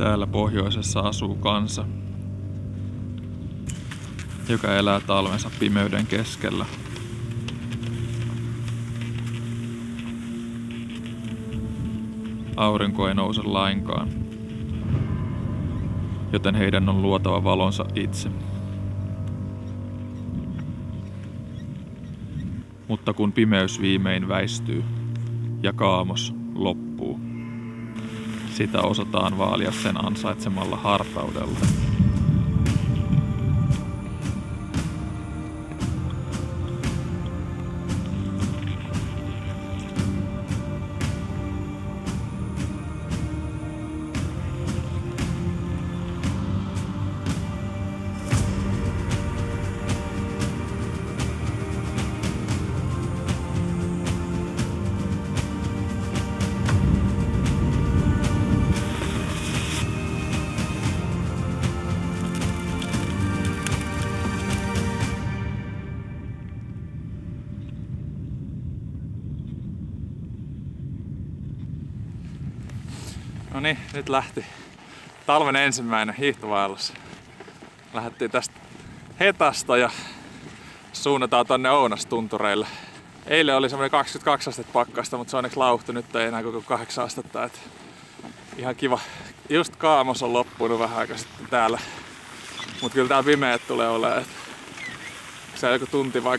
Täällä pohjoisessa asuu kansa, joka elää talvensa pimeyden keskellä. Aurinko ei nouse lainkaan, joten heidän on luotava valonsa itse. Mutta kun pimeys viimein väistyy ja kaamos loppuu, sitä osataan vaalia sen ansaitsemalla hartaudella. No niin, nyt lähti talven ensimmäinen hiihtovaellus. Lähdettiin tästä Hetasta ja suunnataan tonne Ounastuntureille. Eilen oli semmoinen 22 astetta pakkasta, mutta se onneksi lauhtu. Nyt ei enää koko 8 astetta. Et ihan kiva. Just kaamos on loppunut vähän aikaa sitten täällä. Mut kyllä tää pimeät tulee olemaan. Se on joku tunti vai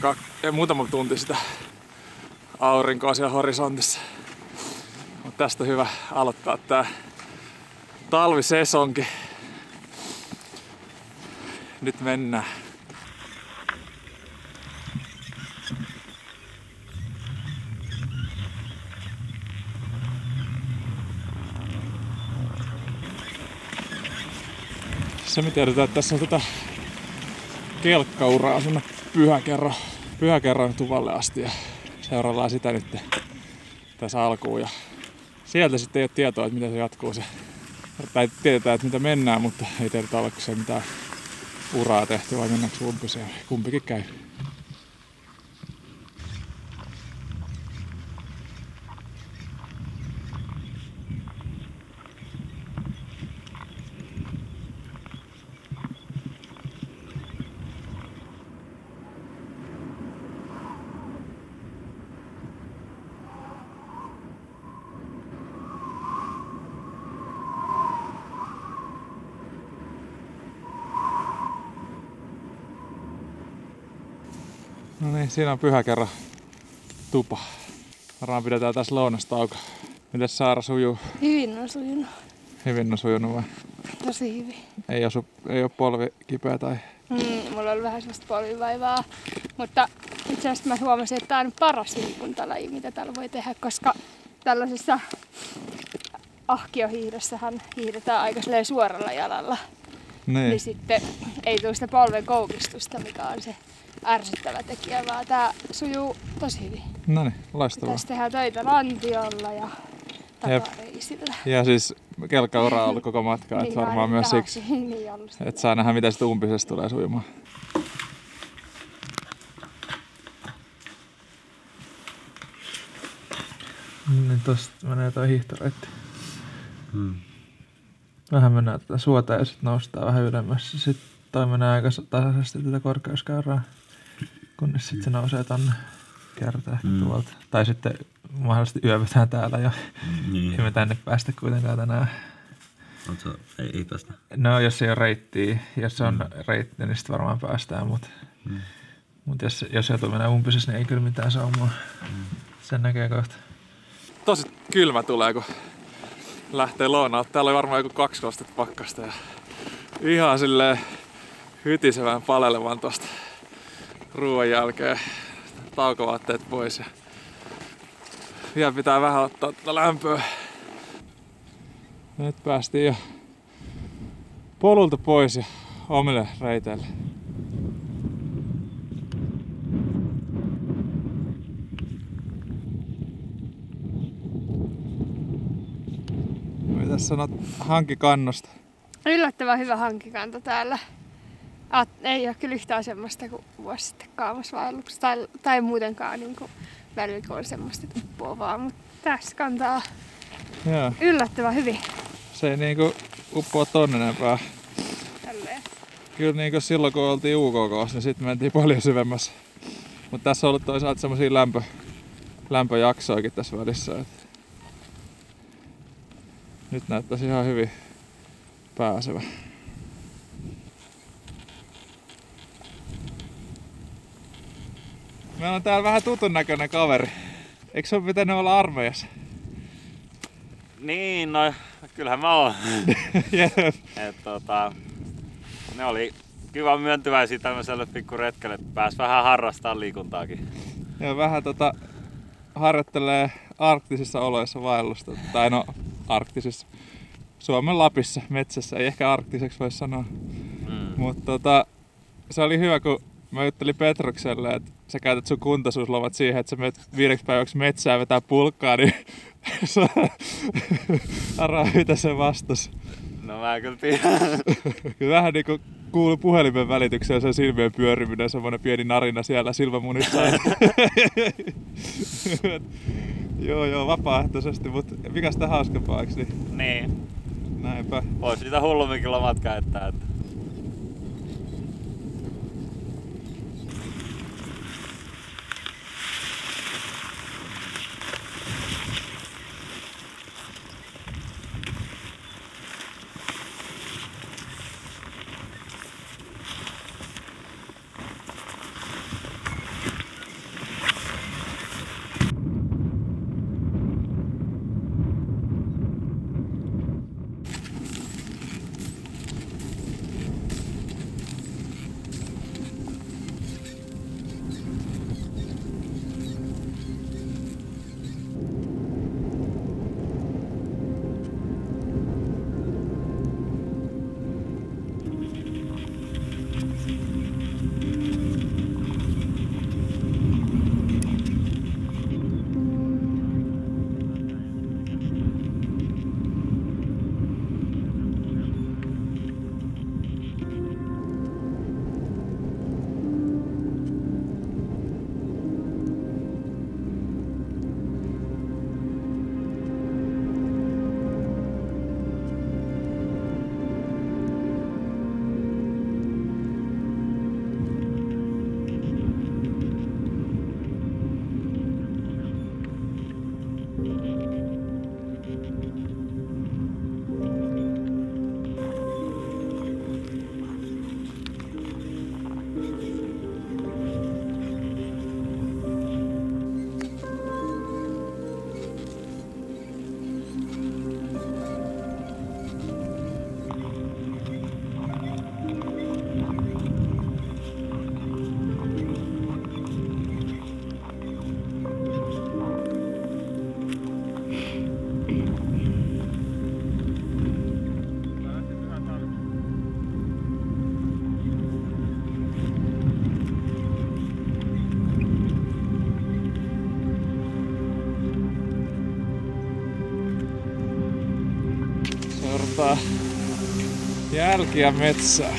muutama tunti sitä aurinkoa siellä horisontissa. Mut tästä on hyvä aloittaa tää talvisesonki. Nyt mennään. Se me tiedetään, että tässä on tätä kelkkauraa sinne Pyhäkerran tuvalle asti ja seuraillaan sitä nyt tässä alkuun. Ja sieltä sitten ei ole tietoa, että miten se jatkuu se. Tai tiedetään, että mitä mennään, mutta ei tiedetä, oliko se mitään uraa tehty vai mennäänkö umpiseen. Kumpikin käy. No niin, siinä on Pyhäkerran tupa. Varmaan pidetään tässä lounastauko. Mites Saara sujuu? Hyvin on sujunut. Hyvin on sujunut vai? Tosi hyvin. Ei oo polvi kipeä tai? Mulla on vähän sellaista polvivaivaa. Mutta itse asiassa mä huomasin, että tää on paras liikuntalaji, mitä täällä voi tehdä, koska tällaisessa ahkiohiihdossahan hiihdetään aika suoralla jalalla. Niin sitten ei tule sitä polven koukistusta, mikä on se ärsyttävä tekijä, vaan tää sujuu tosi hyvin. Noniin, loistavaa. Tässä tehdään töitä lantiolla ja takareisillä. Ja siis kelkkauraa on ollut koko matka, niin, että varmaan myös siksi, että saa nähdä miten sitä umpisesta tulee sujumaan. Niin tosta menee toi hiihtoreitti. Vähän mennään tätä suota ja sitten noustaan vähän ylemmässä. Sitten toi menee aika tasaisesti tätä korkeuskäyrää, kunnes sitten se nousee tonne kertaa tuolta. Tai sitten mahdollisesti yövetään täällä ja ei me tänne päästä kuitenkaan tänään. Ei päästä? No jos ei ole reittiä, jos se on reitti, niin sitten varmaan päästään, mutta jos joutuu mennä umpisessa, niin ei kyllä mitään saumaa. Sen näkee kohta. Tosi kylmä tulee, kun lähtee lounaalle. Täällä oli varmaan joku 2 astetta pakkasta ja ihan silleen hytisevän palelevan tosta ruoan jälkeen. Taukovaatteet pois ja vielä pitää vähän ottaa tätä lämpöä. Nyt päästiin jo polulta pois ja omille reiteille. Mitä sanot hankikannosta? Yllättävän hyvä hankikanta täällä. Ei ole kyllä yhtään semmoista kuin vuosi sitten kaamosvaelluksessa tai muutenkaan niin kuin välillä kun on semmoista uppoavaa, mutta tässä kantaa yllättävän hyvin. Se ei niinku uppoa tonne enempää. Tälleen. Kyllä niin kuin silloin kun oltiin UKK:ssa, niin sitten mentiin paljon syvemmässä. Mutta tässä on ollut toisaalta semmosia lämpöjaksoikin tässä välissä. Et nyt näyttäisi ihan hyvin pääsevä. Meillä on täällä vähän tutun näköinen kaveri. Eikö se ole pitänyt olla armeijassa? Niin, no kyllähän mä oon. Jep. Ne oli kiva myöntyväisiä tämmöiselle pikkuretkelle, että pääs vähän harrastamaan liikuntaakin. Ja vähän harjoittelee arktisissa oloissa vaellusta. Tai no arktisissa. Suomen Lapissa, metsässä. Ei ehkä arktiseksi voi sanoa. Mutta se oli hyvä, kun mä juttelin Petrokselle, että sä käytät sun kuntoisuuslomat siihen, että sä menet 5 päiväksi metsään vetää pulkkaa, niin arvaa mitä se vastasi. No mä kyllä tiedän. Vähän niinku kuului puhelimen välityksellä se silmien pyöriminen, semmonen pieni narina siellä silmämunissa. Joo, vapaaehtoisesti, mutta mikä sitä hauskempaa, eikö niin? Niin. Näinpä. Voisi sitä hullumminkin lomat käyttää. Että. Jälkiä metsää.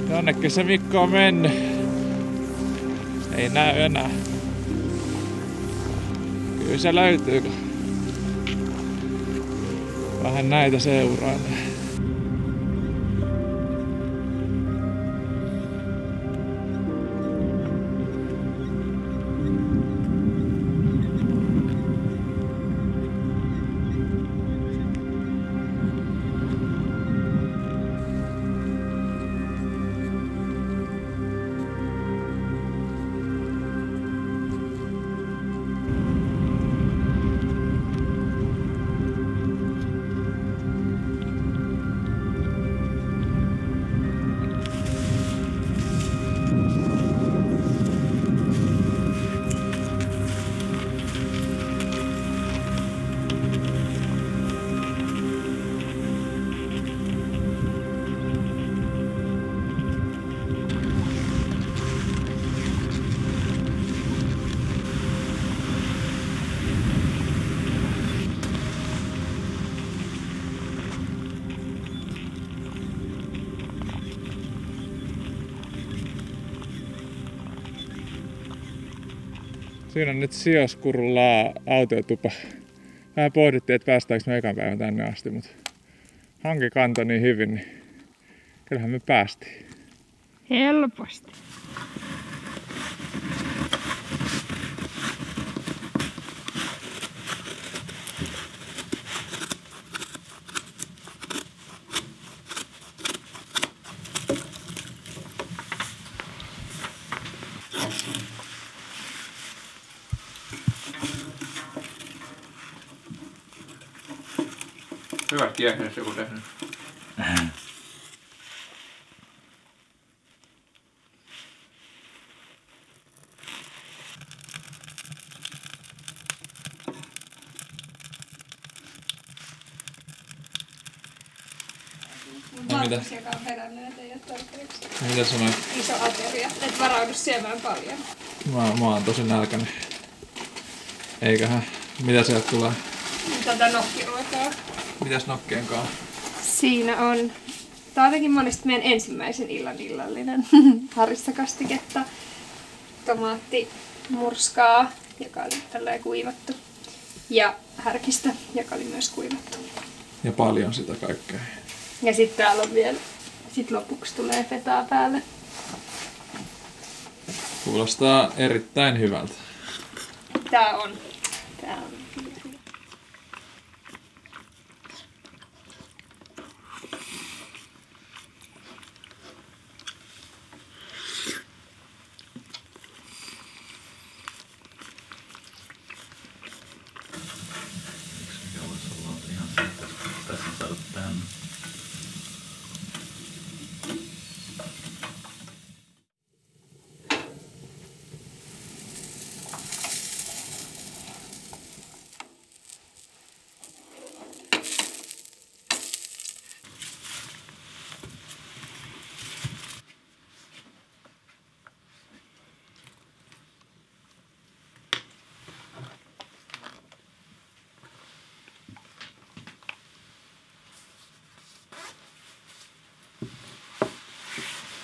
Jonnekin se Mikko on mennyt. Ei näy enää. Kyllä se löytyy, kun vähän näitä seuraan. Siinä on nyt Sioskurulla autiotupa. Vähän pohdittiin, että päästäänkö me ekan päivän tänne asti, mutta hanki kantoi niin hyvin, niin kyllähän me päästiin. Helposti. Hyvä kiehennys joku tehnyt. Markus, joka on herännyt, et ei oo tarpeeksi. Mitä sanoit? Iso ateria, et varaudu syömään paljon. Mä oon tosi nälkäinen. Eiköhän. Mitä sieltä tulee? Tätä nokkiruokaa. Mitäs nokkien kanssa? Siinä on, tää on jotenkin monesti meidän ensimmäisen illan illallinen harissakastiketta. Tomaattimurskaa, joka oli tälleen kuivattu. Ja härkistä, joka oli myös kuivattu. Ja paljon sitä kaikkea. Ja sitten täällä on vielä, sit lopuksi tulee fetaa päälle. Kuulostaa erittäin hyvältä. Tää on.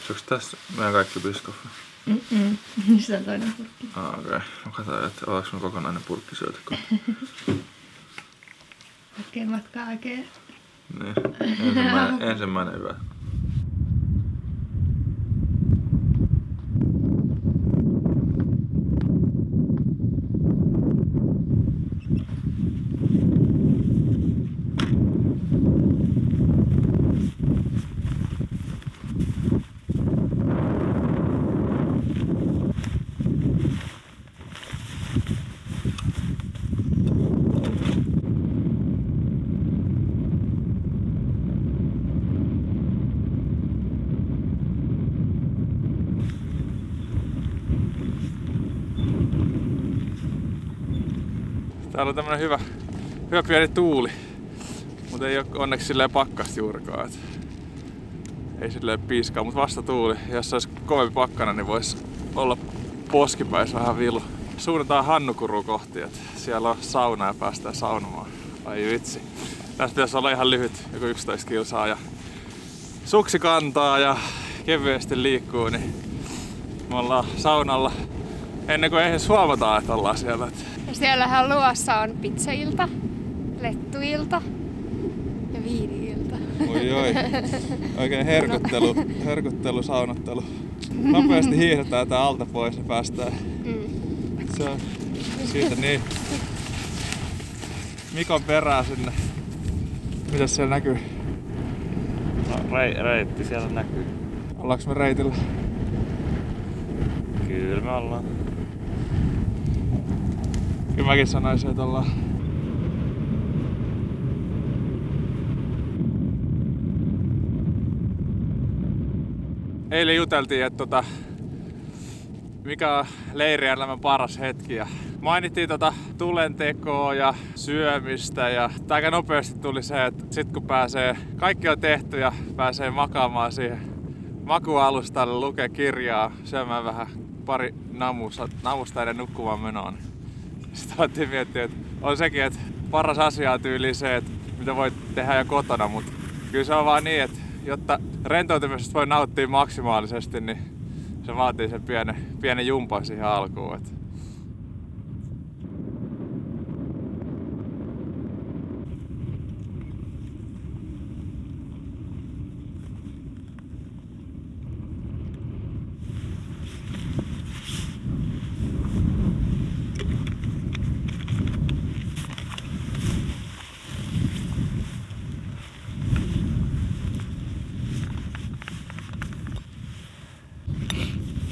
Onko tässä meidän kaikki biskoffi? Se on toinen purkki. Okei. Mä katsoin, että ollaanko me kokonainen purkki syöty. Oikein matkaa oikein. Niin. Ensimmäinen hyvä. Täällä on tämmönen hyvä pieni tuuli, mutta ei oo onneksi silleen pakkasta juurikaan. Ei silleen piiskaa, mutta vasta tuuli. Jos olisi kovempi pakkana, niin vois olla poskipäis vähän vilu. Suunnataan Hannukuruun kohti, että siellä on sauna ja päästään saunomaan. Ai vitsi. Tässä pitäisi olla ihan lyhyt, joku 11 kilsaa ja suksi kantaa ja kevyesti liikkuu, niin me ollaan saunalla ennen kuin edes huomataan, että ollaan siellä. Ja siellähän luossa on pizzailta, lettuilta ja viiniilta. Oi. Oikein herkuttelu, saunottelu. Nopeasti hiihdetään tää alta pois ja päästään. Se on siitä niin. Mikon perään sinne. Mitäs siellä näkyy? No, reitti siellä näkyy. Ollaanko me reitillä? Kyllä me ollaan. Kyllä mäkin sanoisin, että ollaan. Eilen juteltiin, että mikä on leirielämän paras hetki. Ja mainittiin tulentekoa ja syömistä ja aika nopeasti tuli se, että sit kun kaikki on tehty ja pääsee makaamaan siihen makualustalle, lukee kirjaa, syömään vähän pari namusta ennen nukkumaan menoa. Niin sitten alettiin miettiä, että on sekin, että paras asia on tyyliin se, että mitä voit tehdä jo kotona, mutta kyllä se on vaan niin, että jotta rentoutumisesta voi nauttia maksimaalisesti, niin se vaatii sen pienen jumpan siihen alkuun. Että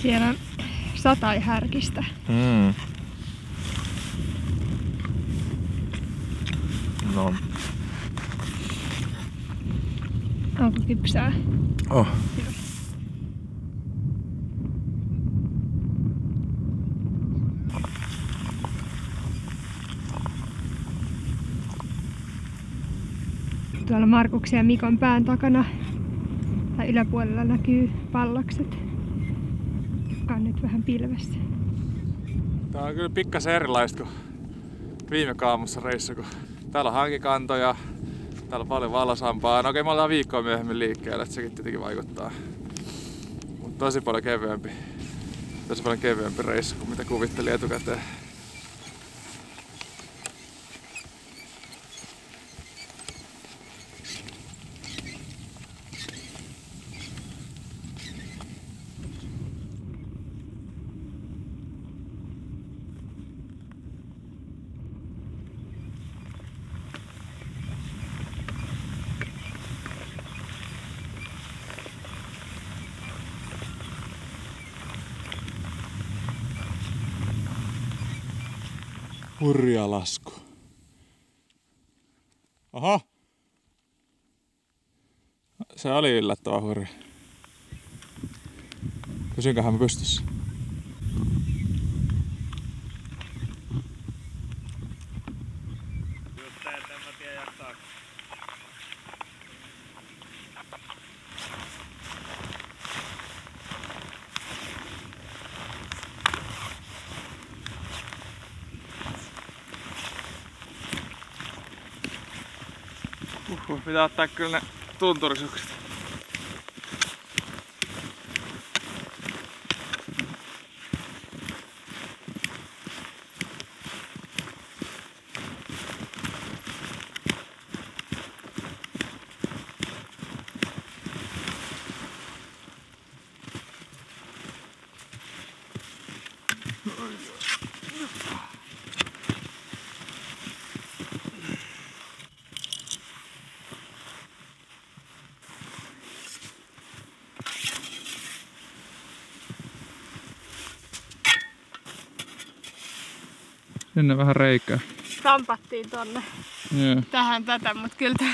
Siellä on satajhärkistä. No. Onko kypsää? Oh. Hyvä. Tuolla Markuksen ja Mikon pään takana tai yläpuolella näkyy pallakset, jotka on nyt vähän pilvessä. Tää on kyllä pikkasen erilaista kuin viime kaamussa reissu, kun täällä on hankikantoja, täällä on paljon valosampaa. No okei, me ollaan viikkoa myöhemmin liikkeellä, että sekin tietenkin vaikuttaa. Mutta tosi paljon kevyempi reissu kuin mitä kuvittelin etukäteen. Hurja lasku. Oho! Se oli yllättävän hurja. Pysynköhän mä pystyssä? Just en mä tiedä jaksaa. Pitää ottaa kyllä ne tunturisukset. Sinne vähän reikää. Rampattiin tonne tähän tätä, mutta kyllä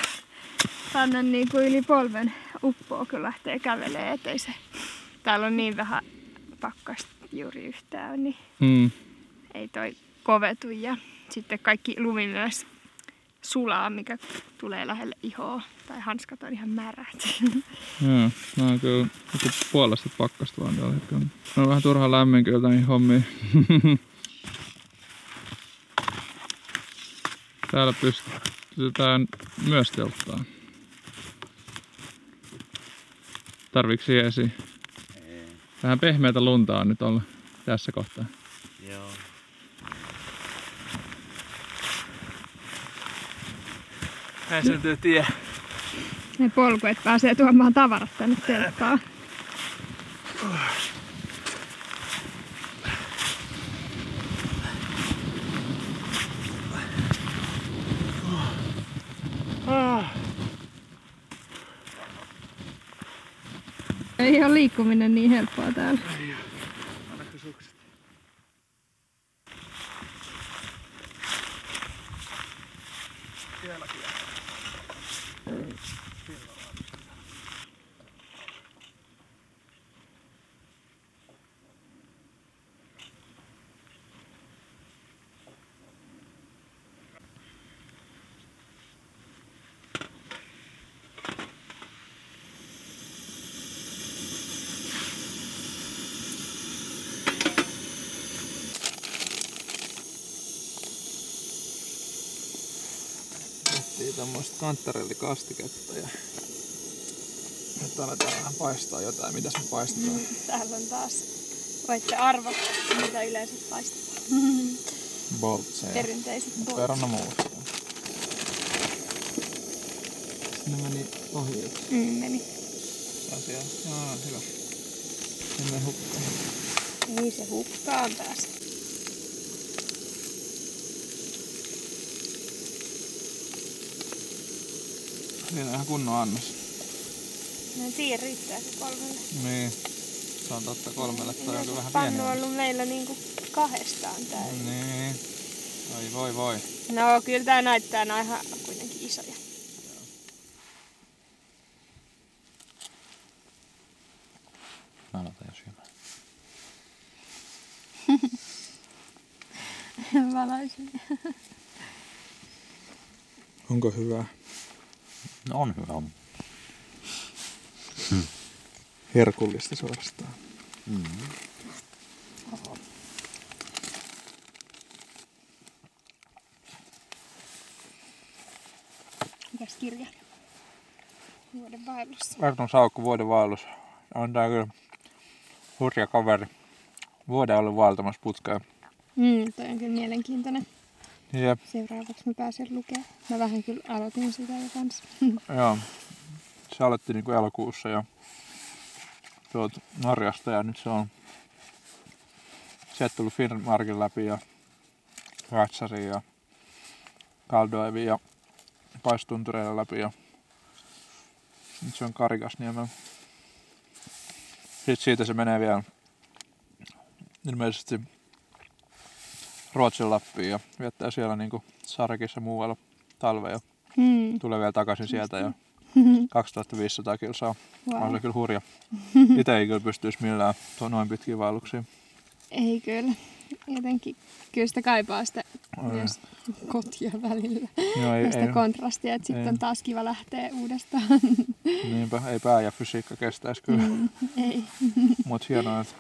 tänne niin kuin yli polven uppoo, kun lähtee kävelee, ettei se. Täällä on niin vähän pakkasta juuri yhtään, niin ei toi kovetu. Ja sitten kaikki lumi myös sulaa, mikä tulee lähelle ihoa. Tai hanskat on ihan märät. Joo, no on kyllä puolesta pakkasta vaan tällä hetkellä. On vähän turha lämmin kyllä näihin hommiin. Täällä pystytään myös telttaan. Tarviiko siihen esiin? Ei. Vähän pehmeätä lunta on nyt ollut tässä kohtaa. Joo. Ei se nyt tiedä. Ne polkuet pääsee tuomaan tavarat tänne telttaan. Ei ole liikkuminen niin helppoa täällä. Ei oo. Annakko sukset? Sielläkin. Tämmöistä kantarellikastiketta ja nyt aletaan vähän paistaa jotain. Mitäs me paistetaan? Täällä on taas, voitte arvata, mitä yleensä paistetaan. Boltseja. Perinteiset boltseja. Perunamuusia. Sinne meni ohi yksi. Meni. Asia. Joo, hyvä. Sinne hukkaan. Niin se hukkaan taas. Siinä on ihan kunnon annos. No en tiedä, riittääkö 3. Niin. Se on totta, 3 toi on vähän pannu pieni. on ollut meillä niinku 2 täynnä. Niin. Voi. No kyllä tää näyttää nää ihan kuitenkin isoja. Mä aloitan jo syömään. Valaisin. Onko hyvää? No on hyvä. Herkullista suorastaan. Mikäs kirja? Vuoden vaellus. Arton Saukko vuoden vaellus. On tää kyllä hurja kaveri. Vuoden ollut vaeltamassa putkea. Toi on kyllä mielenkiintoinen. Jep. Seuraavaksi mä pääsen lukemaan. Mä vähän kyllä aloitin sitä jo kanssa. Joo. Se aloitti niinku elokuussa ja tuolta Norjasta ja nyt se on sieltä tullut Finnmarkin läpi ja Ratsariin ja Kaldoivin ja Paistuntureilla läpi ja nyt se on Karikasniemellä. Sitten siitä se menee vielä ilmeisesti Ruotsin Lappiin ja viettää siellä niinku Sarekissa muualla talve ja tulee vielä takaisin sieltä ja 2500 kilsaa. Wow. On se kyllä hurja. Itse ei kyllä pystyisi millään noin pitkiä vaelluksiin. Ei kyllä. Jotenkin kyllä sitä kaipaa sitä myös kotia välillä. Joo, ja sitä kontrastia, että sitten on taas kiva lähteä uudestaan. Niinpä, ei pää ja fysiikka kestäisi kyllä. Ei. Mutta hienoa, että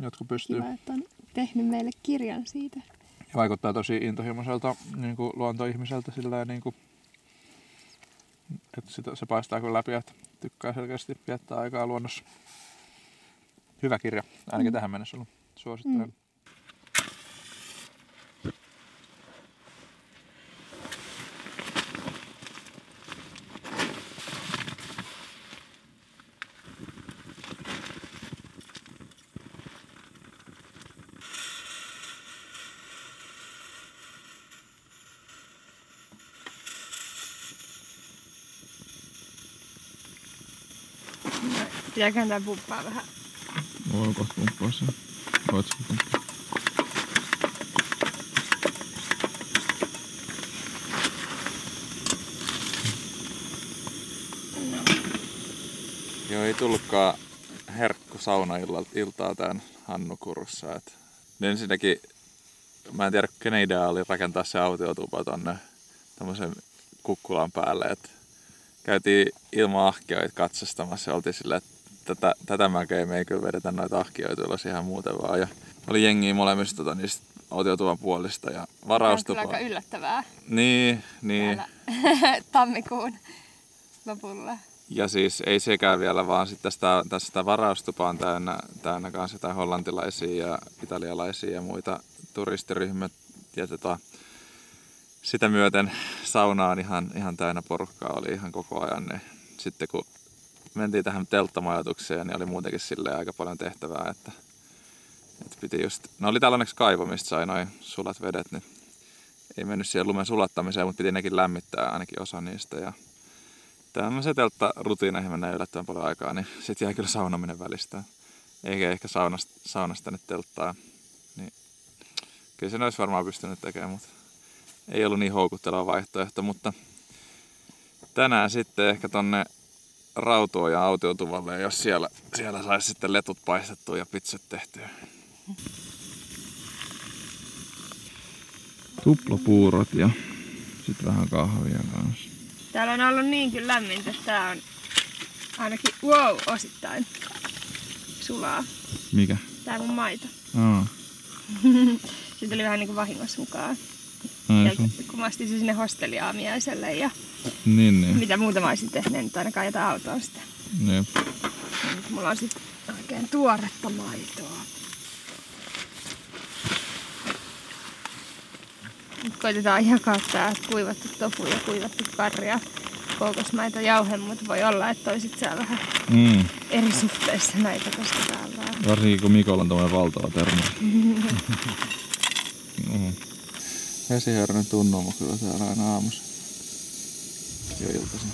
jotkut pystyy. Kiva, että on tehnyt meille kirjan siitä. Ja vaikuttaa tosi intohimoiselta niin kuin luontoihmiseltä sillä niin kuin, että se paistaa kyllä läpi, että tykkää selkeästi viettää aikaa luonnossa. Hyvä kirja, ainakin tähän mennessä ollut. Suosittelen. Pitääköhän tää pumppaa vähän? Voi kohta pumppaa sen. Voit sen pumppaa. Joo, ei tullutkaan herkku saunailtaa tän Hannukurussa. Et ensinnäkin, mä en tiedä kenen idea oli rakentaa se autiotupa tonne tämmösen kukkulan päälle. Et käytiin ilman ahkioita katsastamassa ja oltiin silleen, että tätä mäkeä me ei kyllä vedetä noita ahkioita ylös ihan muuten vaan. Ja oli jengiä molemmista niistä autiotuvan puolista ja varaustupa. Tämä on aika yllättävää. Niin. Tammikuun lopulla. Ja siis ei sekään vielä, vaan sitten tästä varaustupa on täynnä kanssa jotain hollantilaisia ja italialaisia ja muita turistiryhmät. Ja sitä myöten sauna on ihan täynnä porukkaa, oli ihan koko ajan. Niin sitten kun mentiin tähän telttamajoitukseen, niin oli muutenkin silleen aika paljon tehtävää, että piti just... No oli täällä onneksi kaivo, mistä sai noin sulat vedet, niin ei mennyt siihen lumen sulattamiseen, mutta piti nekin lämmittää ainakin osa niistä. Ja tämmöisiä telttarutiineihin menee yllättävän paljon aikaa, niin sit jäi kyllä saunominen välistä. Eikä ehkä saunasta nyt telttaa. Niin kyllä sen olisi varmaan pystynyt tekemään, mutta ei ollut niin houkutteleva vaihtoehto. Mutta tänään sitten ehkä tonne Rautuun ja autiotuvalle, jos siellä saisi sitten letut paistettua ja pizzat tehtyä. Tuplapuurot ja sitten vähän kahvia kanssa. Täällä on ollut niin kyllä lämmintä, että tää on ainakin osittain sulaa. Mikä? Tää mun maito. Se tuli vähän niinku vahingossa mukaan. Kun mä astin se sinne hosteliaamiaiselle ja niin. mitä muuta mä olisin tehnyt, nyt aina kaijata autoa sitä. Jep. Ja nyt mulla on sit oikein tuoretta maitoa. Nyt koitetaan jakaa tää kuivattu tofu ja kuivattu karri ja kookosmaito jauhemut. Voi olla, että toisit saa vähän eri suhteessa näitä, koska täällä on. Varsinkin kun Mikolla on tommonen valtava termo. Vesihörnön tunnelma kyllä täällä aina aamussa. Jo iltaisin.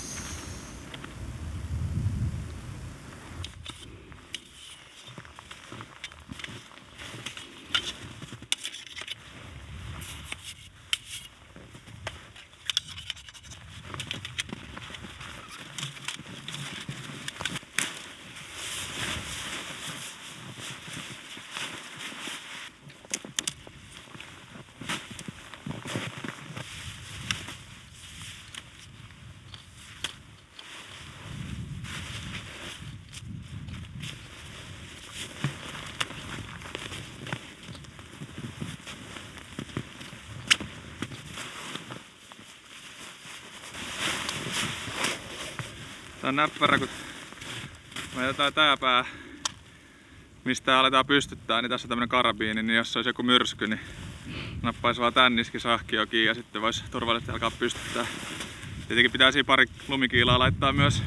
Tää on näppärä, kun me jätetään tää pää, mistä aletaan pystyttää, niin tässä on tämmönen karabiini, niin jos olisi joku myrsky, niin nappaisi vaan tän niskisahkio kiinni ja sitten voisi turvallisesti alkaa pystyttää. Tietenkin pitäisi pari lumikiilaa laittaa myös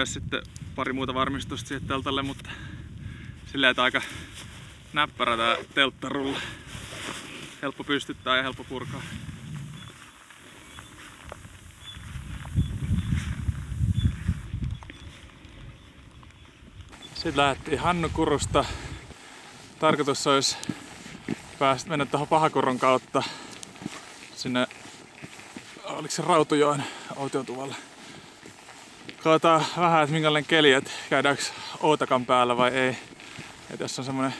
sitten pari muuta varmistusta siihen teltalle, mutta silleen, että aika näppärä tää telttarulla. Helppo pystyttää ja helppo purkaa. Sitten lähdettiin Hannukurusta. Tarkoitus olisi mennä tuohon Pahakurron kautta sinne, oliko se Rautujoen autiotuvalle. Katsotaan vähän, että minkälainen keli, että käydäänkö Outakan päällä vai ei. Et jos on semmonen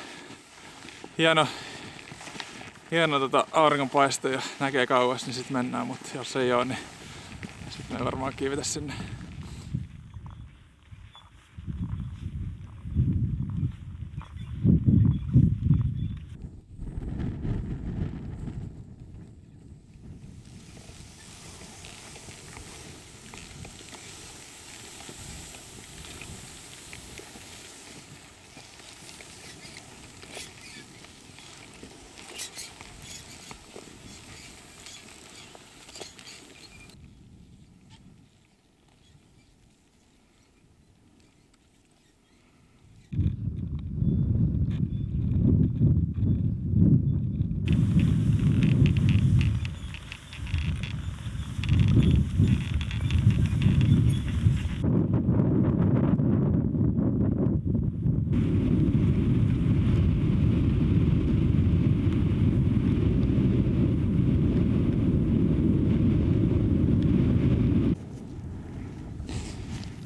hieno auringonpaiste ja näkee kauas, niin sitten mennään, mutta jos ei oo, niin sitten me ei varmaan kiivetä sinne.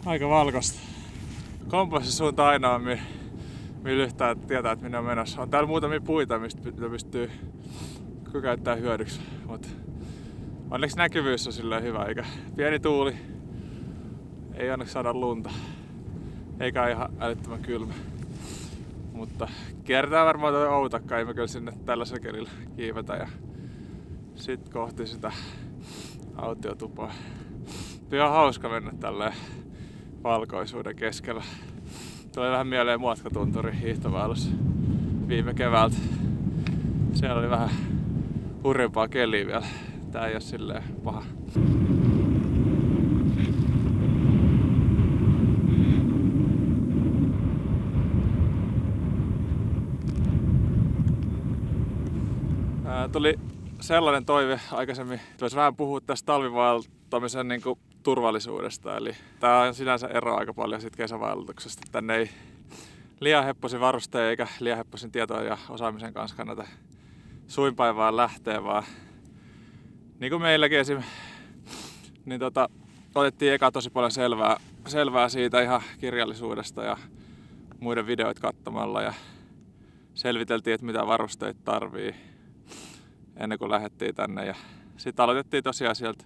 Aika valkoista. Kompassisuunta ainoa, millä yhtään tietää, että minne on menossa. On täällä muutamia puita, mistä pystyy käyttämään hyödyksi. Mut onneksi näkyvyys on silleen hyvä, eikä pieni tuuli. Ei onneksi saada lunta. Eikä ihan älyttömän kylmä. Mutta kiertää varmaan tuo Outakka, ei me kyllä sinne tällaisella kelillä kiivetä. Ja sit kohti sitä autiotupaa. Ihan hauska mennä tälleen valkoisuuden keskellä. Tulee vähän mieleen Muotkatunturi hiihtovaellus viime keväältä. Siellä oli vähän hurjempaa keliä vielä. Tää ei oo silleen paha. Tuli sellainen toive aikaisemmin, että voisi vähän puhua tästä talvivaeltamisen niinku turvallisuudesta. Eli tää on sinänsä ero aika paljon siitä kesävaellutuksesta. Tänne ei liian hepposin varustein eikä liian hepposin tietoa ja osaamisen kanssa kannata suinpäin vaan lähteä, vaan niin kuin meilläkin esim. Niin otettiin eka tosi paljon selvää siitä ihan kirjallisuudesta ja muiden videoita katsomalla ja selviteltiin, että mitä varusteita tarvii ennen kuin lähdettiin tänne. Ja sitten aloitettiin tosiaan sieltä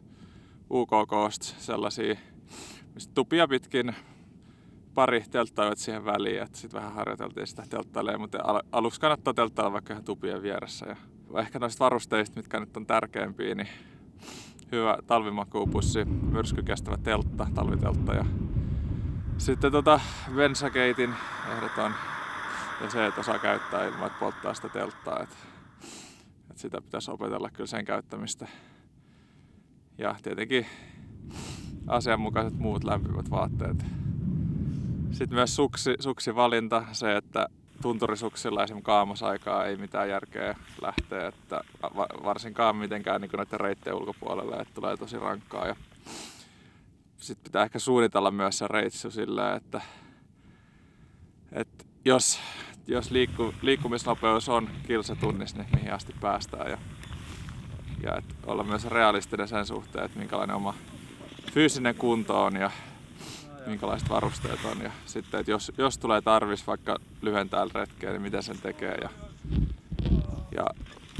UKK:sta sellaisia, mistä tupia pitkin pari telttaivat siihen väliin, että sitten vähän harjoiteltiin sitä telttailemaan, mutta aluksi kannattaa telttailla vaikka ihan tupien vieressä. Ja ehkä noista varusteista, mitkä nyt on tärkeimpiä, niin hyvä talvimakuupussi, myrskykestävä teltta, talviteltta ja sitten bensakeitin ehdoton ja se, että osaa käyttää ilman, että polttaa sitä telttaa. Että sitä pitäisi opetella kyllä sen käyttämistä. Ja tietenkin asianmukaiset muut lämpimät vaatteet. Sitten myös suksivalinta, se, että tunturisuksilla esimerkiksi kaamosaikaa ei mitään järkeä lähteä, että varsinkaan mitenkään niin noiden reittien ulkopuolelle, että tulee tosi rankkaa. Ja sitten pitää ehkä suunnitella myös se reitsu silleen, että jos liikkumisnopeus on kilsatunnissa, niin mihin asti päästään. Ja että olla myös realistinen sen suhteen, että minkälainen oma fyysinen kunto on ja minkälaiset varusteet on. Ja sitten, että jos tulee tarvis vaikka lyhentää retkeä, niin miten sen tekee. Ja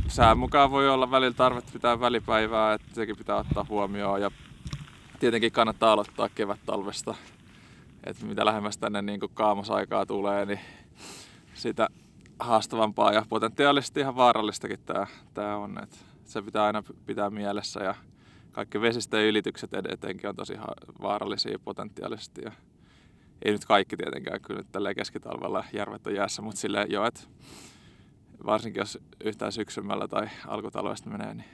sään mukaan voi olla välillä tarvetta pitää välipäivää, että sekin pitää ottaa huomioon. Ja tietenkin kannattaa aloittaa kevät-talvesta. Että mitä lähemmäs tänne niin kuin kaamosaikaa tulee, niin sitä haastavampaa ja potentiaalisesti ihan vaarallistakin tää on. Et se pitää aina pitää mielessä ja kaikki vesistöjen ylitykset etenkin on tosi vaarallisia potentiaalisesti. Ja ei nyt kaikki tietenkään, kyllä nyt tälleen keskitalvella järvet on jäässä, mutta silleen joet, varsinkin jos yhtään syksymällä tai alkutalvesta menee, niin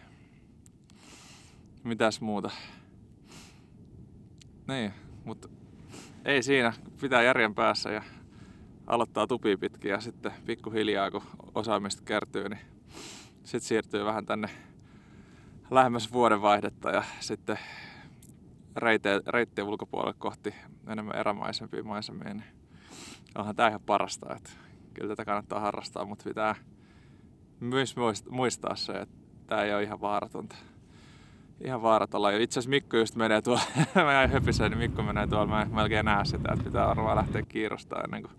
mitäs muuta. Niin, mutta ei siinä, pitää järjen päässä ja aloittaa tupia pitkin ja sitten pikkuhiljaa kun osaamista kertyy, niin sitten siirtyy vähän tänne lähemmäs vuodenvaihdetta ja sitten reittien ulkopuolelle kohti enemmän erämaisempia maisemia, niin onhan tää ihan parasta, että kyllä tätä kannattaa harrastaa, mutta pitää myös muistaa se, että tää ei ole ihan vaaratonta. Ihan vaaratonta. Itse asiassa Mikko just menee tuolla, mä jäin höpiseen, niin Mikko menee tuolla, mä en melkein näe sitä, että pitää varmaan lähteä kiirustaa ennen kuin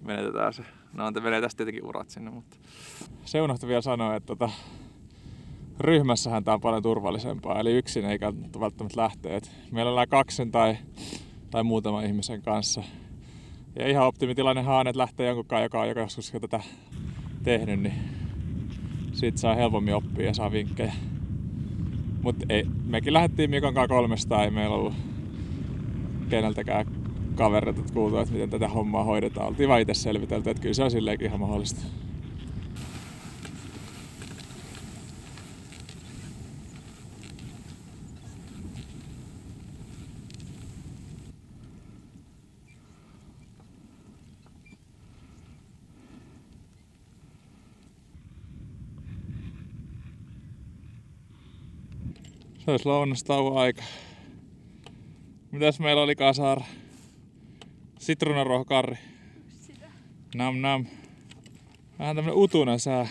menetetään se. No menee tästä tietenkin urat sinne, mutta se unohtui vielä sanoa, että ryhmässähän tää on paljon turvallisempaa, eli yksin ei kannata välttämättä lähteä. Et meillä ollaan 2 tai muutaman ihmisen kanssa. Ja ihan optimitilannehan on, että lähtee jonkunkaan, joka on joskus tätä tehnyt, niin siitä saa helpommin oppia ja saa vinkkejä. Mutta mekin lähdettiin Mikon kanssa 3, ei meillä ollut keneltäkään kavereita kuultu, että miten tätä hommaa hoidetaan. Oltiin vaan itse selvitelty, että kyllä se on silleenkin ihan mahdollista. Se olisi lounastauon aika. Mitäs meillä olikaan, Saara? Sitruunaruohokarri. Sitä. Nam nam. Vähän tämmönen utunen sää.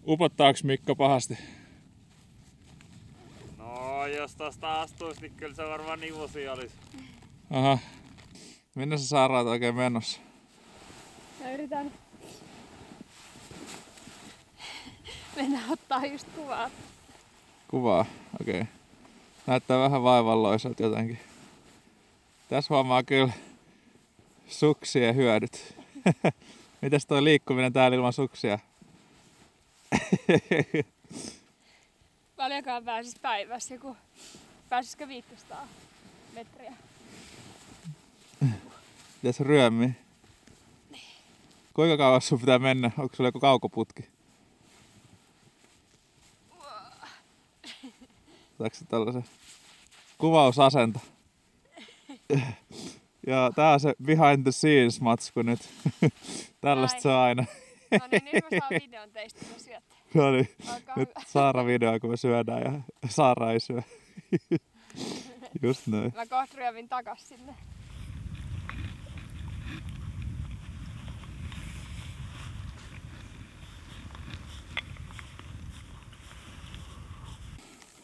Upottaaks Mikko pahasti? No jos tosta astuis, niin kyllä se varmaan nivusi olisi. Aha. Minne sä Saara oot oikein menossa? Mä yritän mennä ottaa just kuvaa. Kuvaa? Okei. Okay. Näyttää vähän vaivalloiselta jotenkin. Tässä huomaa kyllä suksien hyödyt. Mites toi liikkuminen täällä ilman suksia? Paljonkaan pääsis päivässä, joku pääsisikö 500 metriä? Mitäs ryömii? Kuinka kauas sun pitää mennä? Onko sulla joku kaukoputki? Otatko sä tällaisen kuvausasento? Ja tää on se behind the scenes matsku nyt. Tällaista se on aina. No niin, nyt mä saan videon teistä, kun syötte. No niin, nyt Saara video, kun me syödään ja Saara ei syö. Just näin. Mä kohta ryövin takas sinne.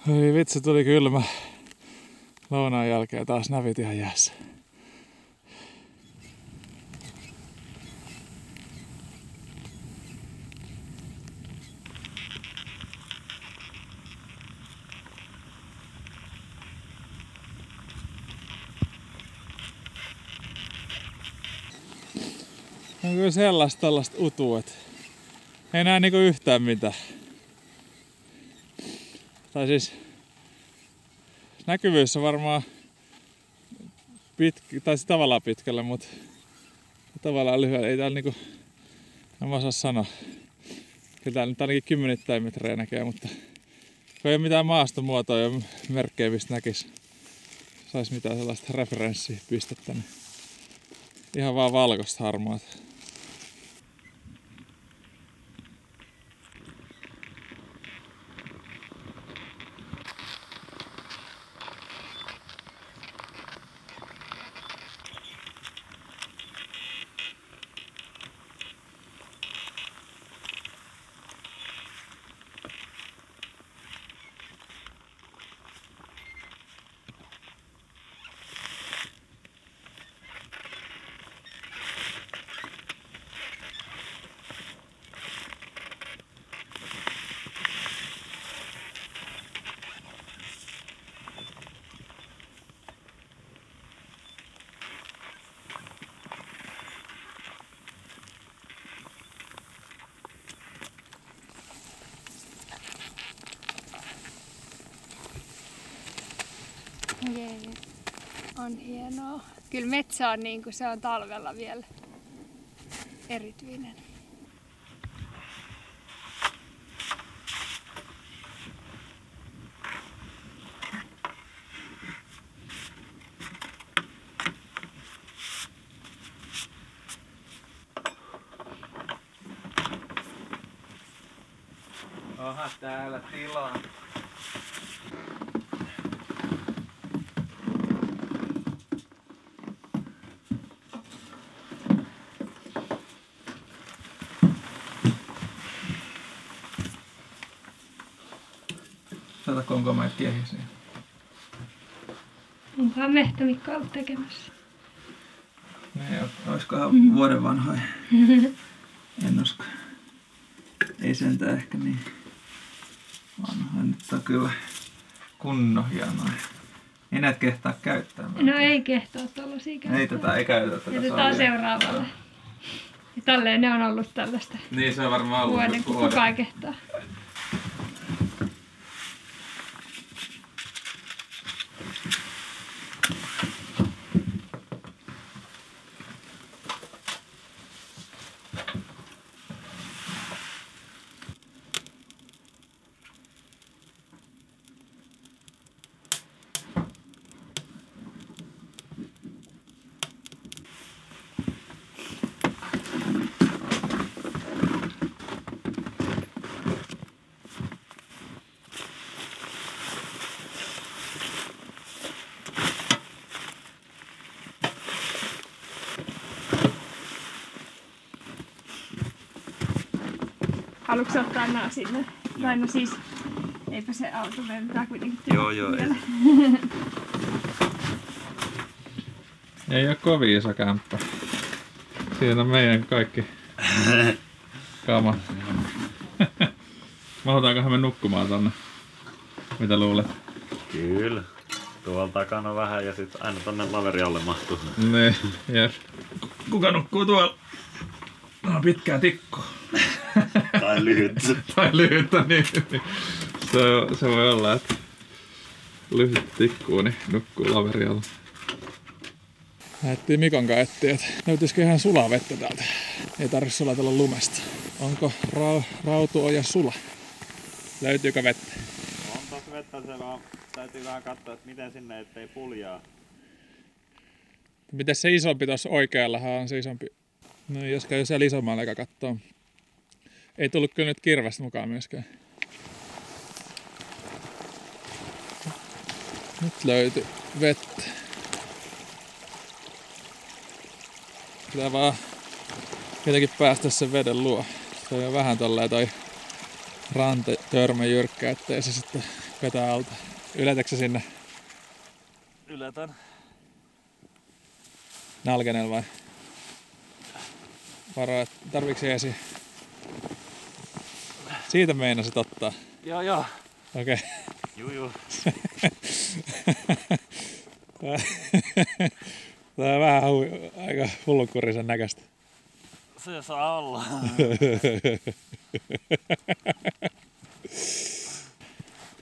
Hei vitsi, tuli kylmä. Lounaan jälkeen taas nävit ihan jäässä. On kyllä sellaista tällaista utua, että ei näe niinku yhtään mitään. Tai siis näkyvyys on varmaan tai siis tavallaan pitkällä, mutta tavallaan lyhyellä. Ei täällä niinku, en mä osaa sanoa. Kyllä täällä nyt ainakin 10 metrejä näkee, mutta kun ei ole mitään maastomuotoa ja merkkejä, mistä näkisi. Sais mitään sellaista referenssipistettä, niin ihan vaan valkoista harmaata. On hienoa. Kyllä metsä on niin kuin se on talvella vielä erityinen. Oha, täällä tilaa. Saatako onko mä kiehisiin? Onkohan Mehto-Mikko ollut tekemässä? Ne olisikohan vuoden vanhoja. En usko. Ei sentään ehkä niin vanhoja. Nyt on kyllä kunnon hienoja. Ei näitä kehtaa käyttää. No ei kehtaa tollasia käyttää. Ei tätä ei käytetä tätä. Jätetään seuraavalle. Ja tälleen ne on ollut tällaista. Niin se on varmaan ollut Vuoden, kun kukaan kehtaa. Haluatko ottaa nää sinne? Tai no siis, eipä se auto meidän kuitenkin. Joo, ei. Ei oo kovin iso kämppä. Siinä on meidän kaikki kamat. Mahutaankohan me nukkumaan tonne? Mitä luulet? Kyllä. Tuolla takana vähän ja sitten aina tonne laveri alle mahtuu. Niin, jep. Kuka nukkuu tuolla? No, pitkää tikkua. Tai lyhyttä. Tai lyhyttä, niin. Se voi olla, että lyhyt tikkuu, niin nukkuu laveri alla. Lähdettiin Mikon kanssa etsiä, että löytyisikö ihan sulaa vettä täältä. Ei tarvitse sulatella lumesta. Onko Rautuoja sula? Löytyykö vettä? On tossa vettä, se vaan täytyy vähän katsoa, että miten sinne ettei puljaa. Miten se isompi tuossa oikeallahan on se isompi? No jos käy siellä isommalla eikä kattoo. Ei tullut kyllä nyt kirvestä mukaan myöskään. Nyt löytyi vettä. Pitää vaan jotenkin päästä sen veden luo. Se on jo vähän tolleen toi rantatörmä jyrkkä, ettei se sitten vetää alta. Yletätkö sinne? Yletän. Nälkänellä vai? Varo, että tarviiko se esiin? Siitä meinasit ottaa? Joo. Okei. Juu. Tää on vähän aika hullunkurisen näköistä. Se saa olla.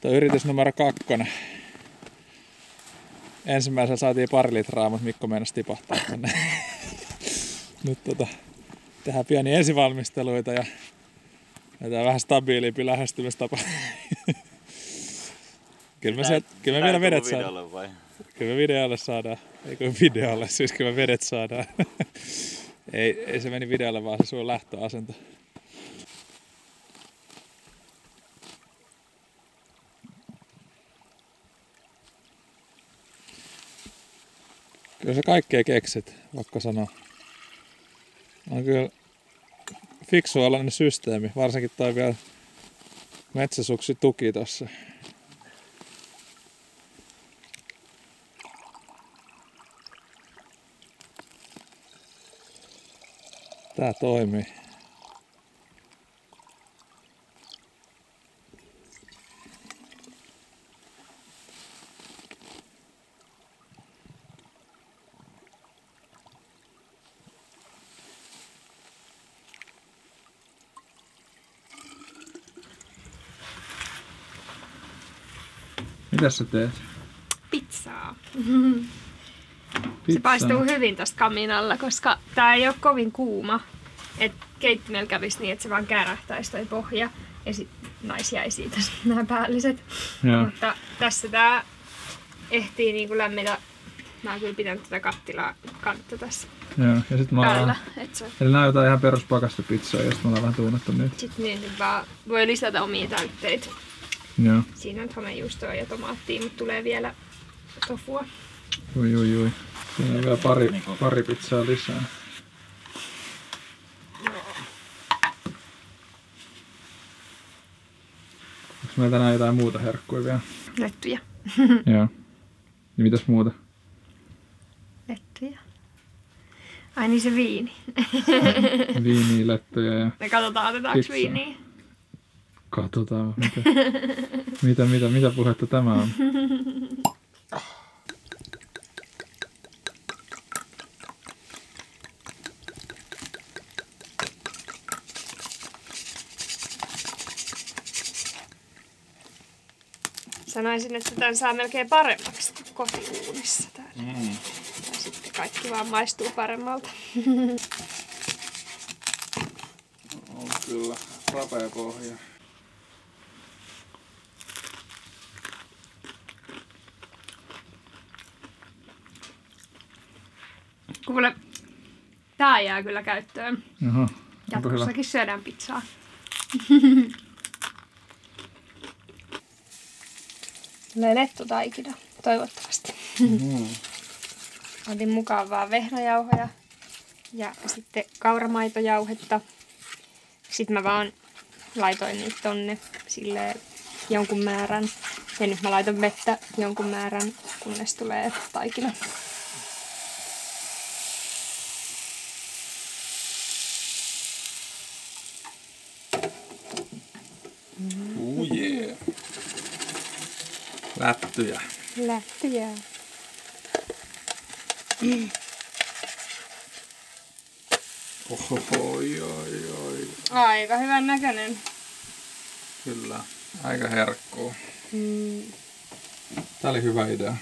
Tämä on yritys numero 2. Ensimmäisellä saatiin 2 litraa, mutta Mikko meinasi tipahtaa tänne. Nyt tehdään pieniä esivalmisteluita ja tämä vähän stabiilimpi lähestymistapa. Kyllä me vielä vedet saadaan. Kyllä me videolle saadaan. Ei kun videolle, siis kyllä me vedet saadaan. ei se meni videolle, vaan se sun lähtöasento. Kyllä sä kaikkea keksit, vaikka sanoa. On kyllä fiksu alainen systeemi, varsinkin toi vielä metsäsuksi tuki tossa. Tää toimii. Mitäs sä teet? Pizzaa. Se paistuu hyvin tästä kaminalla, koska tää ei ole kovin kuuma. Et keittimellä kävisi niin, että se vaan kärähtäisi toi pohja. Ja sit nais jäi siitä nämä päälliset. Joo. Mutta tässä tää ehtii niinku lämmitä. Mä oon kyllä pitänyt tätä kattilaa kantta tässä. Joo, ja sit päällä. Eli nää on jotain ihan peruspakastepizzaa, josta me ollaan vähän tuunattu nyt. Sitten niin vaan voi lisätä omia täytteitä. Joo. Siinä on homejuustoa ja tomaattia, mutta tulee vielä tofua. Ui. Siinä on vielä pari pizzaa lisää. Onko meillä tänään jotain muuta herkkuja vielä? Lettuja. Joo. Ja mitäs muuta? Lettuja. Ai niin se viini. Viiniä, lettuja ja me katsotaan, otetaanko viiniä. Katsotaan. Mitä puhetta tämä on? Sanoisin, että tämän saa melkein paremmaksi kotiuunissa täällä. Ja sitten kaikki vaan maistuu paremmalta. On kyllä rapea pohja. Kuule, tää jää kyllä käyttöön. Jaha, jatkossakin syödään pizzaa. Tulee lettutaikina, toivottavasti. Otin mukaan vaan vehnäjauhoja ja sitten kauramaitojauhetta. Sitten mä vaan laitoin niitä tonne silleen jonkun määrän. Ja nyt mä laitan vettä jonkun määrän, kunnes tulee taikina. Yeah. Lättyjä. Lättyjä. Oi. Aika hyvän näköinen. Kyllä, aika herkkuu. Tää oli hyvä idea.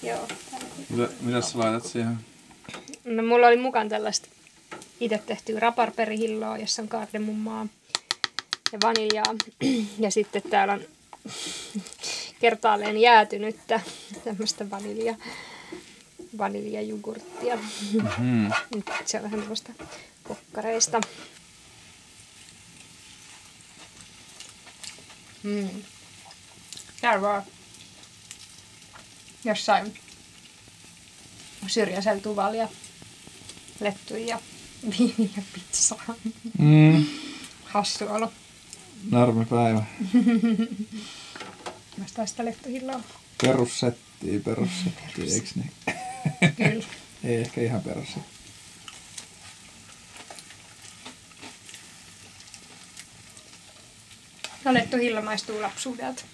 Joo. Mitäs sä laitat siihen? No, mulla oli mukaan tällaista itse tehtyä raparperihilloa, jossa on kardemummaa ja vaniljaa. Ja sitten täällä on kertaalleen jäätynyttä tämmöistä vaniljajugurttia. Nyt se on vähän tämmöistä kokkareista. Täällä vaan jossain syrjäisellä tuvalla ja lettuja ja viiniä ja pizzaa. Hassu olo. Närmipäivä. Mä sitä lettuhilloa. Perussettiä, eiks niin? Kyllä. Ei ehkä ihan perussettiä. No lettuhillo maistuu lapsuudelta.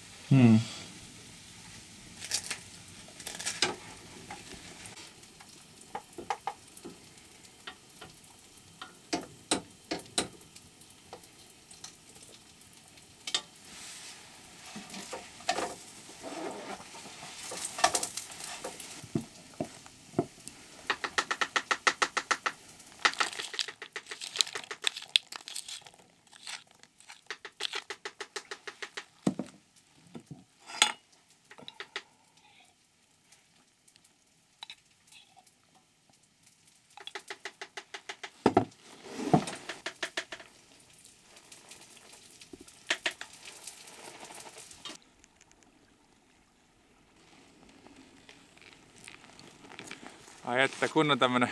Ai että kun on tämmönen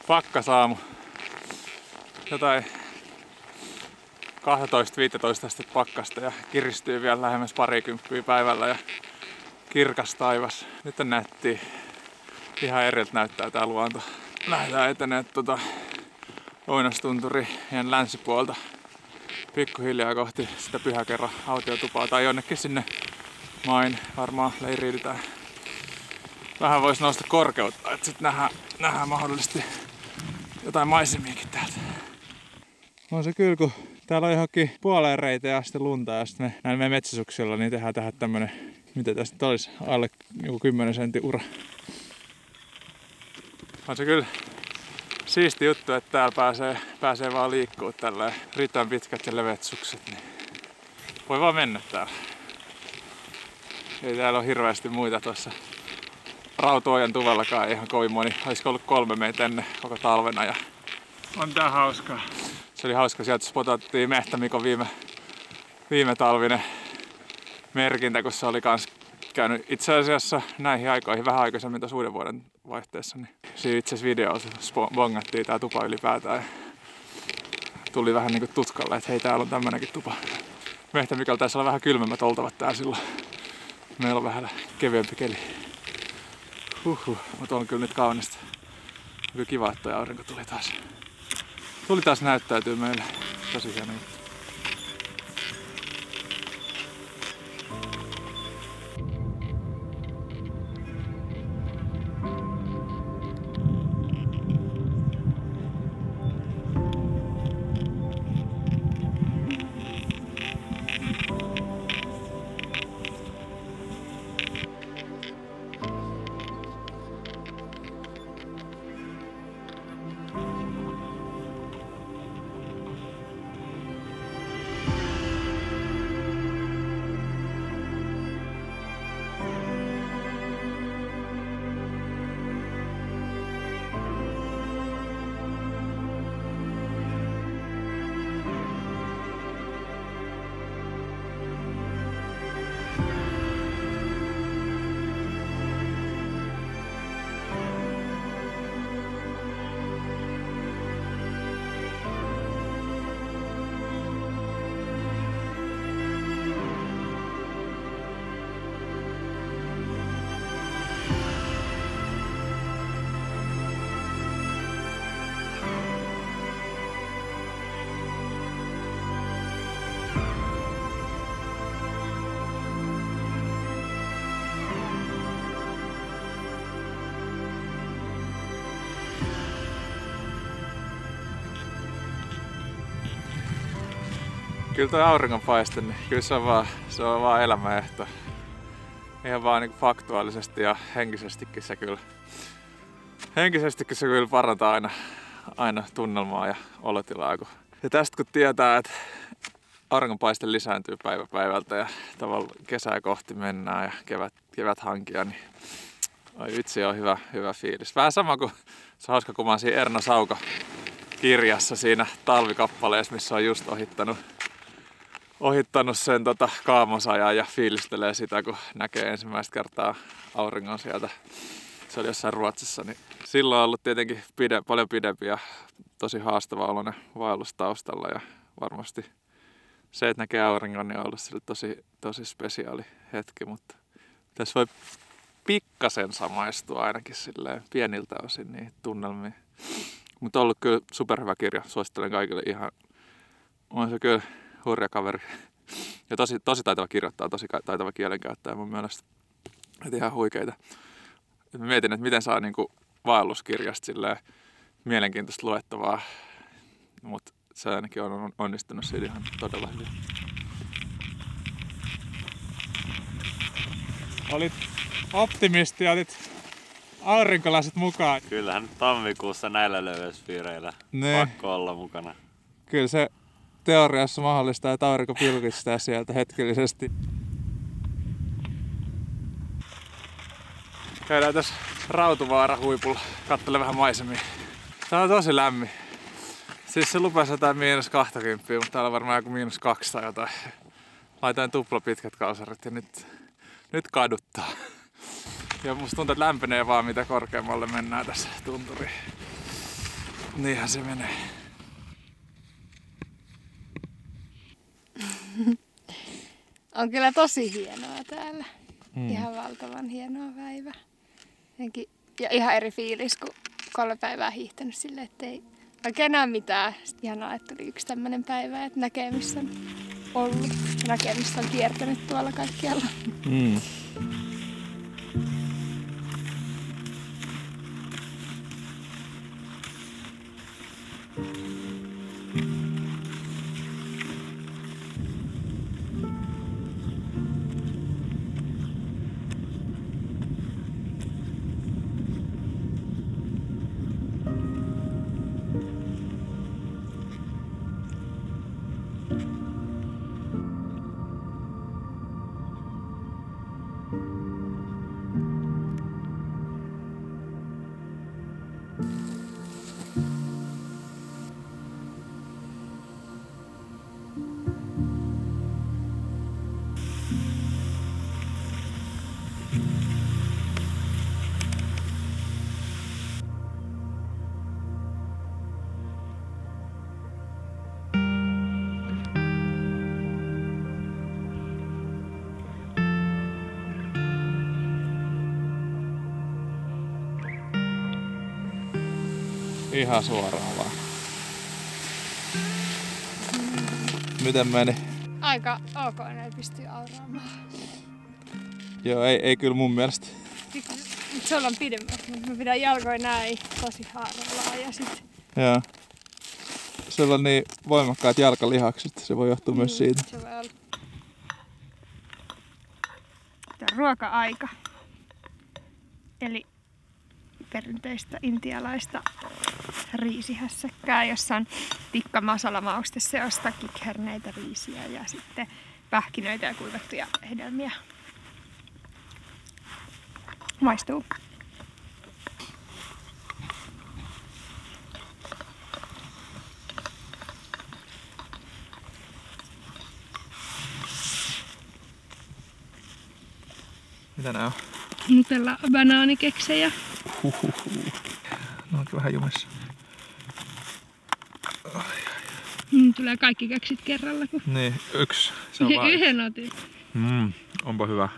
pakkasaamu. Jotain 12-15 astetta pakkasta ja kiristyy vielä lähemmäs 20 päivällä ja kirkas taivas. Nyt on nättiä. Ihan eriltä näyttää tää luonto. Lähdetään etenee Ounastunturien länsipuolta pikkuhiljaa kohti sitä Pyhäkerran autiotupaa tai jonnekin sinne main. Varmaan leiriydytään. Vähän voisi nousta korkeutta, että sitten nähdään mahdollisesti jotain maisemiakin täältä. On se kyllä, kun täällä on johonkin puoleen reitä ja sitten lunta ja sitten näillä meidän metsäsuksilla niin tehdään tähän tämmönen mitä tässä nyt olisi, alle joku 10 sentin ura. On se kyllä siisti juttu, että täällä pääsee vaan liikkuu tällä riittävän pitkät ja leveät sukset, niin voi vaan mennä täällä. Ei täällä ole hirveästi muita tuossa Rautuojan tuvellakaan, ihan kovin moni. Olisiko ollut 3 meitä ennen koko talvena. Ja On tää hauskaa. se oli hauska, sieltä spotattiin Mehtämikon viime talvinen merkintä, kun se oli kans käynyt itse asiassa näihin aikoihin vähän aikaisemmin tuossa uuden vuoden vaihteessa. Niin siinä itse asiassa videossa bongattiin tää tupa ylipäätään ja tuli vähän niinku tutkalle, että hei, täällä on tämmönenkin tupa. Mehtämikalla taisi olla vähän kylmemmät oltavat tää silloin. Meillä on vähän kevyempi keli. Mutta on kyllä nyt kaunista. On kyllä kiva, että toi aurinko tuli taas näyttäytyy meille. Tosi hieno juttu. Kyllä toi auringonpaiste, niin kyllä se on vaan elämäehto. Ihan vaan niin faktuaalisesti ja henkisestikin se kyllä parantaa aina tunnelmaa ja olotilaa. Ja tästä kun tietää, että auringonpaiste lisääntyy päivä päivältä ja tavallaan kesää kohti mennään ja kevät hankia, niin oi vitsi, on hyvä fiilis. Vähän sama kuin se on hauska, kun mä oon siinä Erno Sauko kirjassa siinä talvikappaleessa, missä on just ohittanut sen kaamosajan ja fiilistelee sitä, kun näkee ensimmäistä kertaa auringon sieltä. Se oli jossain Ruotsissa, niin silloin on ollut tietenkin paljon pidempi ja tosi haastava oloinen vaellus taustalla ja varmasti se, että näkee auringon, niin on ollut sille tosi spesiaali hetki, mutta tässä voi pikkasen samaistua ainakin silleen pieniltä osin niihin tunnelmiin. Mutta on ollut kyllä superhyvä kirja, suosittelen kaikille ihan, on se kyllä hurja kaveri. Ja tosi taitava kirjoittaa, tosi taitava kielenkäyttäjä mun mielestä. Et ihan huikeita. Et mä mietin, että miten saa niinku vaelluskirjasta silleen mielenkiintoista luettavaa. Mutta se ainakin on onnistunut siinä ihan todella hyvin. Olit optimisti ja otit aurinkolasit mukaan. Kyllähän tammikuussa näillä löyösfiireillä pakko olla mukana. Kyllä se teoriassa mahdollista, että aurinko pilkistää sieltä hetkellisesti. Käydään tässä Rautuvaara huipulla, katsele vähän maisemia. Tää on tosi lämmin. Siis se lupasi jotain -20, mutta täällä on varmaan joku -2 tai jotain. Laitoin tuplapitkät kalsarit ja nyt kaduttaa. Ja musta tuntuu, että lämpenee vaan mitä korkeammalle mennään tässä tunturiin. Niinhän se menee. On kyllä tosi hienoa täällä. Ihan valtavan hienoa päivä. Ja ihan eri fiilis, kun 3 päivää hiihtänyt silleen, ettei oikein näe mitään. Sitten ihanaa, että tuli yksi tämmönen päivä, että näkee missä on ollut. Näkee missä on kiertänyt tuolla kaikkialla. Ihan suoraan vaan. Miten meni? Aika ok, ne pystyy auraamaan. Joo, ei kyllä mun mielestä. Mutta sulla on pidemmät, mutta mä pidän jalkoja näin tosi haarallaan ja sit... Joo. Sulla on niin voimakkaat jalkalihakset, se voi johtua myös siitä. Se voi olla. Tämä on ruoka-aika. Eli perinteistä intialaista riisihässäkkää, jossa on tikka masala mauste, seosta, kikherneitä, riisiä ja sitten pähkinöitä ja kuivattuja hedelmiä. Maistuu. Mitä nää on? Nutella banaanikeksejä. Ne onkin vähän jumissa. Tulee kaikki keksit kerralla. Kun... Niin, yksi. Se on vaan yhden otin. Onpa hyvä.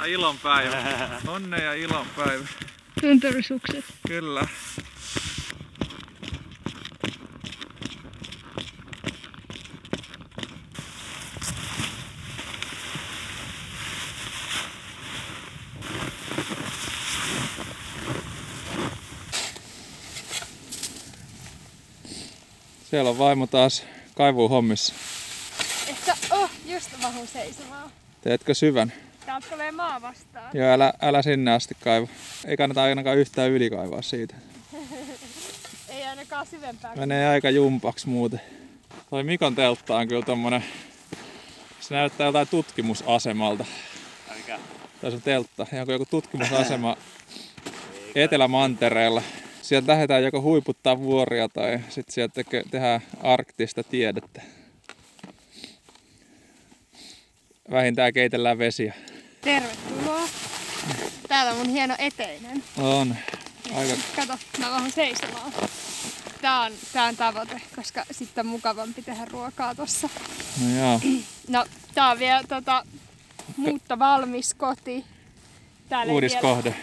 Ilonpäivä. Onnea ja ilonpäivä. Tunturisukset. Kyllä. Siellä on vaimo taas kaivuuhommissa. Ehkä just mahuu seisomaan. Teetkö syvän? Täältä tulee maa vastaan. Joo, älä sinne asti kaiva. Ei kannata ainakaan yhtään ylikaivaa siitä. Ei ainakaan syvempää. Menee aika jumpaksi muuten. Toi Mikon teltta on kyllä tommonen... Se näyttää jotain tutkimusasemalta. Mikä? Tässä on teltta. Ihan kuin joku tutkimusasema Etelämantereella. Sieltä lähdetään joko huiputtaa vuoria tai sitten sieltä tehdään arktista tiedettä. vähintään keitellään vesiä. Tervetuloa. Täällä on mun hieno eteinen. On. Aika... Kato, mä vähän seisomaan. Tää on tavoite, koska sitten on mukavampi tehdä ruokaa tossa. No joo. No, tää on vielä muuttovalmis koti. Täällä Uudiskohde.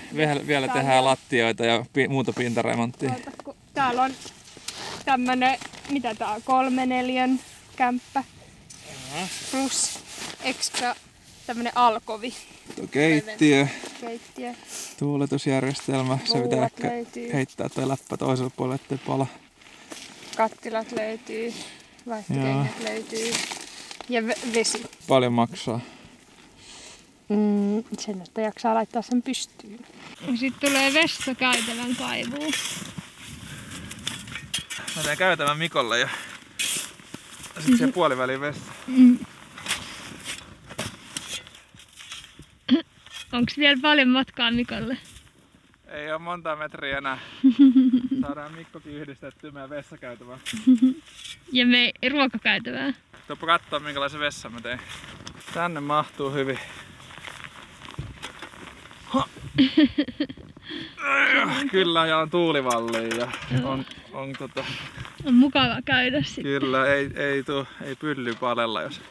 Vielä tehdään lattioita ja muuta pintaremonttia. Täällä on tämmönen, mitä tää on, 3/4 kämppä. Plus extra tämmönen alkovi. Keittiö. Keittiö. Tuuletusjärjestelmä. Se pitää ehkä heittää toi läppä toiselle puolelle, ettei pala. Kattilat löytyy. Vaihtokengät löytyy. Ja vesi. Paljon maksaa. Sen, että jaksaa laittaa sen pystyyn. Sitten tulee vessakäytävän kaivuun. Mä teen käytävän Mikolle ja sitten siihen puoliväliin vessa. Onks vielä paljon matkaa Mikolle? Ei oo monta metriä enää. Saadaan Mikkokin yhdistettyä meidän vessakäytävään. Ja me ruokakäytävään. Tuoppa kattoo minkälaisen vessan mä tein. Tänne mahtuu hyvin. Kyllä, ja on tuulivalliin ja on mukava käydä sitten. Kyllä, ei pylly palella, jos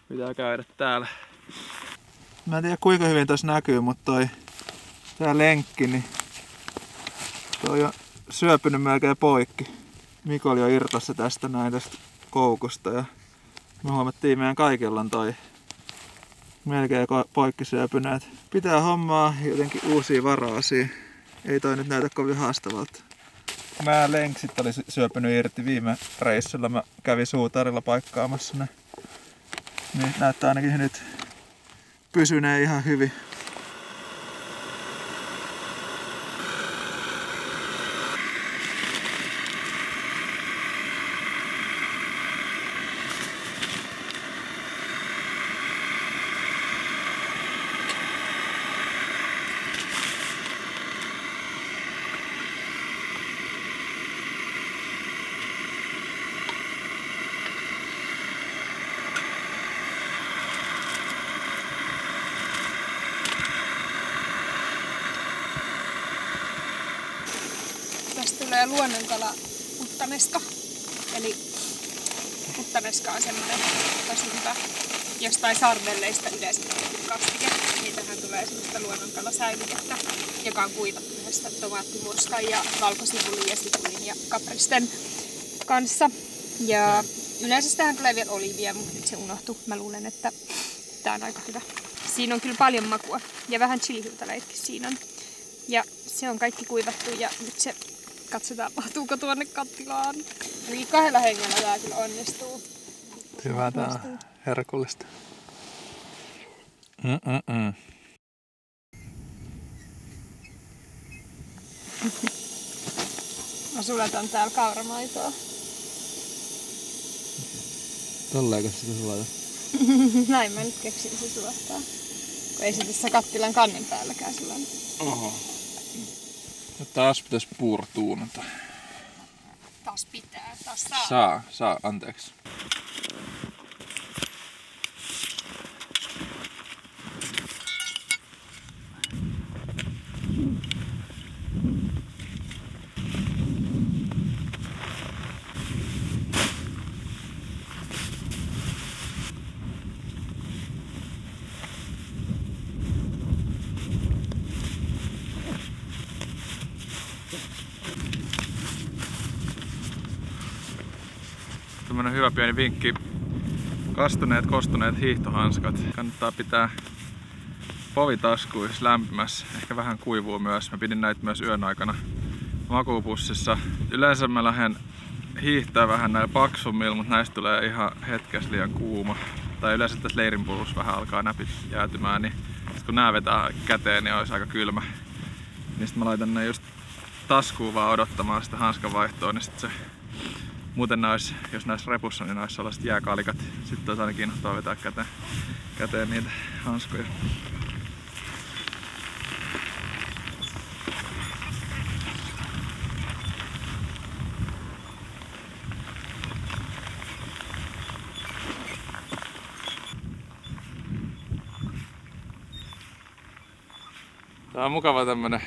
pitää käydä täällä. Mä en tiedä kuinka hyvin tässä näkyy, mutta tää lenkki, niin toi on syöpynyt melkein poikki. Mikko oli jo irtossa tästä koukusta ja me huomattiin meidän kaikilla on toi melkein poikki syöpyneet. Pitää hommaa jotenkin uusia varaosia. Ei toi nyt näytä kovin haastavalta. Mä lenksit oli syöpynyt irti viime reissulla. Mä kävin suutarilla paikkaamassa ne. Niin näyttää ainakin nyt pysyneen ihan hyvin. Tästä tulee luonnonkala puttaneska. Eli puttaneska on semmoinen tosi hyvä jostain sardelleista yleensä kastike. Niin tähän tulee semmoista luonnonkalasäilykettä, joka on kuivattu yhdessä tomaattimurskan ja valkosipulin ja sipulin ja kapristen kanssa. Ja yleensä tähän tulee vielä oliivia, mutta nyt se unohtui. Mä luulen, että tää on aika hyvä. Siinä on kyllä paljon makua ja vähän chilihiutaleitkin siinä on. Ja se on kaikki kuivattu ja nyt se katsotaan, mahtuuko tuonne kattilaan. Eli 2 hengellä tää kyllä onnistuu. Hyvä, tää on herkullista. Mä sulatan täällä kauramaitoa. Tolleenko sitä sulata? Näin mä nyt keksin se sulattaa. Kun ei se tässä kattilan kannen päälläkään sulannut. Oho. Ja taas pitäis puurtuunata. Taas pitää, taas saa. Saa, anteeksi. Tämmönen hyvä pieni vinkki. Kostuneet hiihtohanskat kannattaa pitää povitaskuissa lämpimässä. Ehkä vähän kuivuu myös. Mä pidin näitä myös yön aikana makuupussissa. Yleensä mä lähden hiihtää vähän näillä paksummilla, mutta näistä tulee ihan hetkessä liian kuuma. Tai yleensä tässä leirinpulussa vähän alkaa näpit jäätymään, niin kun nää vetää käteen, niin olisi aika kylmä. Niin sit mä laitan ne just taskuun vaan odottamaan sitä hanskan vaihtoa, niin sit se muuten näis, jos näissä repussa, niin näissä sellaiset jääkalikat. Sitten olisi aina kiinnostaa vetää käteen niitä hanskoja. Tää on mukava tämmönen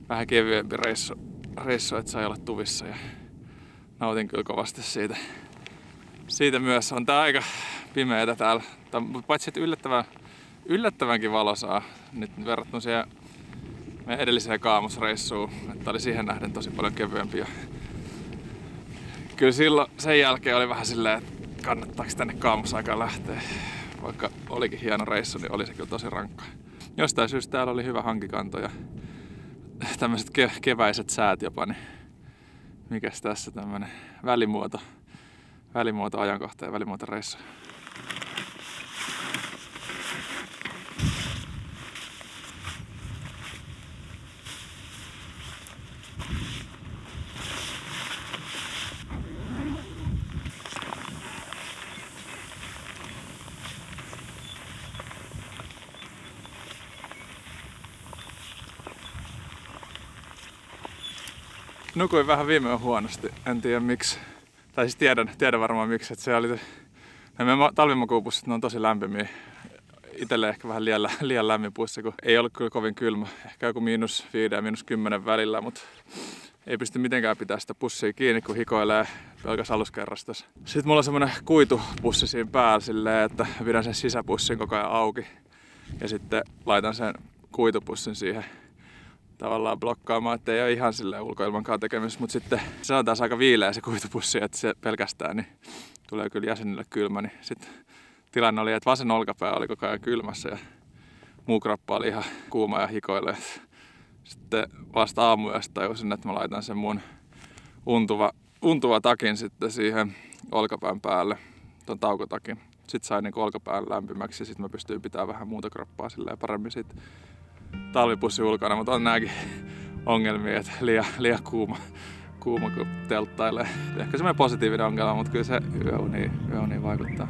vähän kevyempi reissu, että sai olla tuvissa ja nautin kyllä kovasti siitä myös. On tää aika pimeetä täällä, paitsi että yllättävänkin valosaa nyt verrattuna siihen meidän edelliseen Kaamusreissuun, että oli siihen nähden tosi paljon kevyempi. Ja kyllä silloin sen jälkeen oli vähän silleen, että kannattaako tänne Kaamusaikaan lähteä. Vaikka olikin hieno reissu, niin oli se kyllä tosi rankka. Jostain syystä täällä oli hyvä hankikanto ja tämmöiset keväiset säät jopa, niin mikäs tässä tämmönen välimuoto ajankohta ja välimuoto reissu. Nukuin vähän viime yön huonosti, en tiedä miksi. Tai siis tiedän varmaan miksi, että se oli nämä talvimakuupussit, ne on tosi lämpimiä. Itelle ehkä vähän liian lämmin pussi, kun ei ollut kyllä kovin kylmä. Ehkä joku -5 ja -10 välillä, mutta ei pysty mitenkään pitää sitä pussia kiinni, kun hikoilee pelkäs aluskerrastossa. Sitten mulla on semmonen kuitupussi siinä päällä silleen, että pidän sen sisäpussin koko ajan auki. Ja sitten laitan sen kuitupussin siihen tavallaan blokkaamaan, ettei ole ihan silleen ulkoilmankaan tekemistä, mutta sitten se on taas aika viileä se kuitupussi, että se pelkästään niin tulee kyllä jäsenille kylmä. Niin sitten tilanne oli, että vasen olkapää oli koko ajan kylmässä ja muu kroppa oli ihan kuuma ja hikoilee. Sitten vasta aamuyöstä tajusin, että mä laitan sen mun untuva takin sitten siihen olkapään päälle, ton taukotakin. Sitten sain niin olkapään lämpimäksi ja sitten mä pystyin pitämään vähän muuta kroppaa silleen paremmin sit talvipussi ulkona, mutta on nääkin ongelmia, että liian kuuma kun telttailee. Ehkä semmoinen positiivinen ongelma, mutta kyllä se yöuni vaikuttaa.